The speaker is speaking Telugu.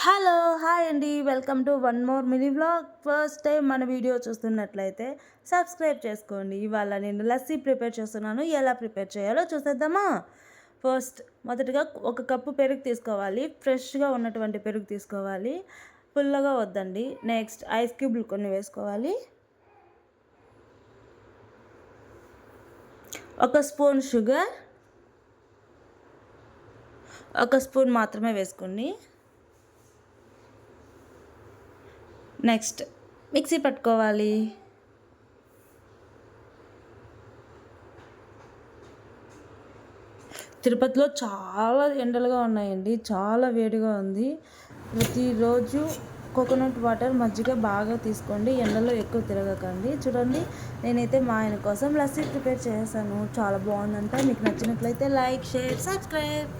హలో! హాయ్ అండి. Welcome to one more mini vlog. First time మన వీడియో చూస్తున్నట్లయితే సబ్స్క్రైబ్ చేసుకోండి. ఇవాళ నేను లస్సీ ప్రిపేర్ చేస్తున్నాను. ఎలా ప్రిపేర్ చేయాలో చూసేద్దామా? మొదటగా ఒక కప్పు పెరుగు తీసుకోవాలి. ఫ్రెష్‌గా ఉన్నటువంటి పెరుగు తీసుకోవాలి. పుల్లగా వద్దండి. నెక్స్ట్ ఐస్ క్యూబ్‌లు కొన్ని వేసుకోవాలి. ఒక స్పూన్ షుగర్, ఒక స్పూన్ మాత్రమే వేసుకోండి. నెక్స్ట్ మిక్సీ పట్టుకోవాలి. తిరుపతిలో చాలా ఎండలుగా ఉన్నాయండి. చాలా వేడిగా ఉంది. ప్రతిరోజు కోకోనట్ వాటర్, మజ్జిగ బాగా తీసుకోండి. ఎండలో ఎక్కువ తిరగకండి. చూడండి, నేనైతే మా ఆయన కోసం లస్సీ ప్రిపేర్ చేశాను. చాలా బాగుందంట. మీకు నచ్చినట్లయితే లైక్, షేర్, సబ్స్క్రైబ్.